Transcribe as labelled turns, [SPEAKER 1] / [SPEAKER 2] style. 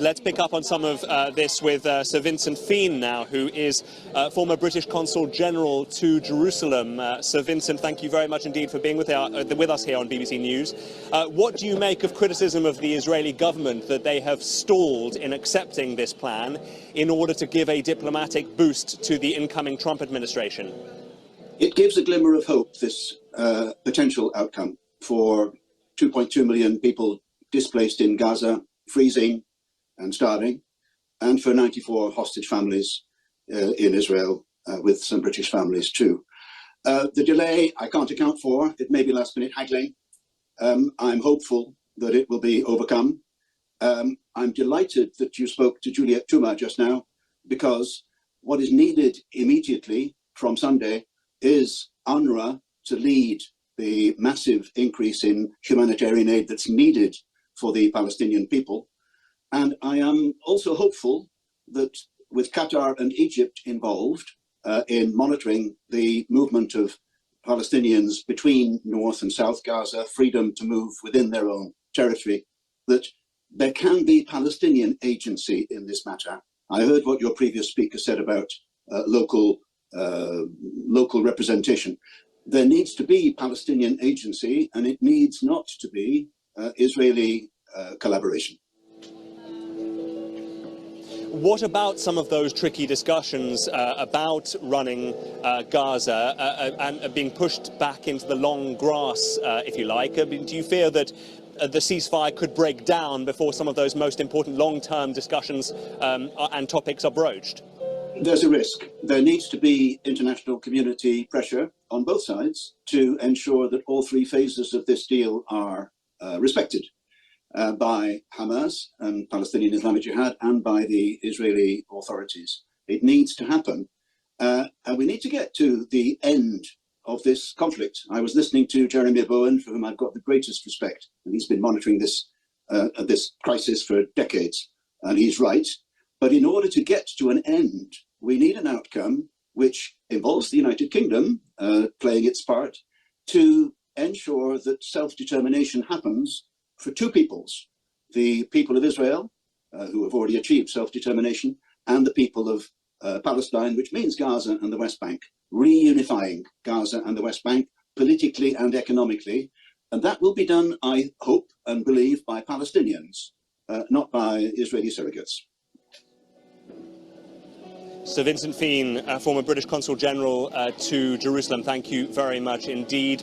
[SPEAKER 1] Let's pick up on some of this with Sir Vincent Fean now, who is former British Consul General to Jerusalem. Sir Vincent, thank you very much indeed for being with us here on BBC News. What do you make of criticism of the Israeli government that they have stalled in accepting this plan in order to give a diplomatic boost to the incoming Trump administration?
[SPEAKER 2] It gives a glimmer of hope, this potential outcome for 2.2 million people displaced in Gaza, freezing and starving, and for 94 hostage families in Israel, with some British families too. The delay I can't account for. It may be last-minute haggling. I'm hopeful that it will be overcome. I'm delighted that you spoke to Juliet Tuma just now, because what is needed immediately from Sunday is UNRWA to lead the massive increase in humanitarian aid that's needed for the Palestinian people. And I am also hopeful that with Qatar and Egypt involved in monitoring the movement of Palestinians between North and South Gaza, freedom to move within their own territory, that there can be Palestinian agency in this matter. I heard what your previous speaker said about local representation. There needs to be Palestinian agency, and it needs not to be Israeli collaboration.
[SPEAKER 1] What about some of those tricky discussions about running Gaza and being pushed back into the long grass, if you like? I mean, do you fear that the ceasefire could break down before some of those most important long-term discussions and topics are broached?
[SPEAKER 2] There's a risk. There needs to be international community pressure on both sides to ensure that all three phases of this deal are respected by Hamas and Palestinian Islamic Jihad and by the Israeli authorities. It needs to happen. And we need to get to the end of this conflict. I was listening to Jeremy Bowen, for whom I've got the greatest respect, and he's been monitoring this crisis for decades, and he's right. But in order to get to an end, we need an outcome which involves the United Kingdom playing its part to ensure that self-determination happens for two peoples, the people of Israel, who have already achieved self-determination, and the people of Palestine, which means Gaza and the West Bank, reunifying Gaza and the West Bank politically and economically. And that will be done, I hope and believe, by Palestinians, not by Israeli surrogates.
[SPEAKER 1] Sir Vincent Fean, former British Consul General to Jerusalem, thank you very much indeed.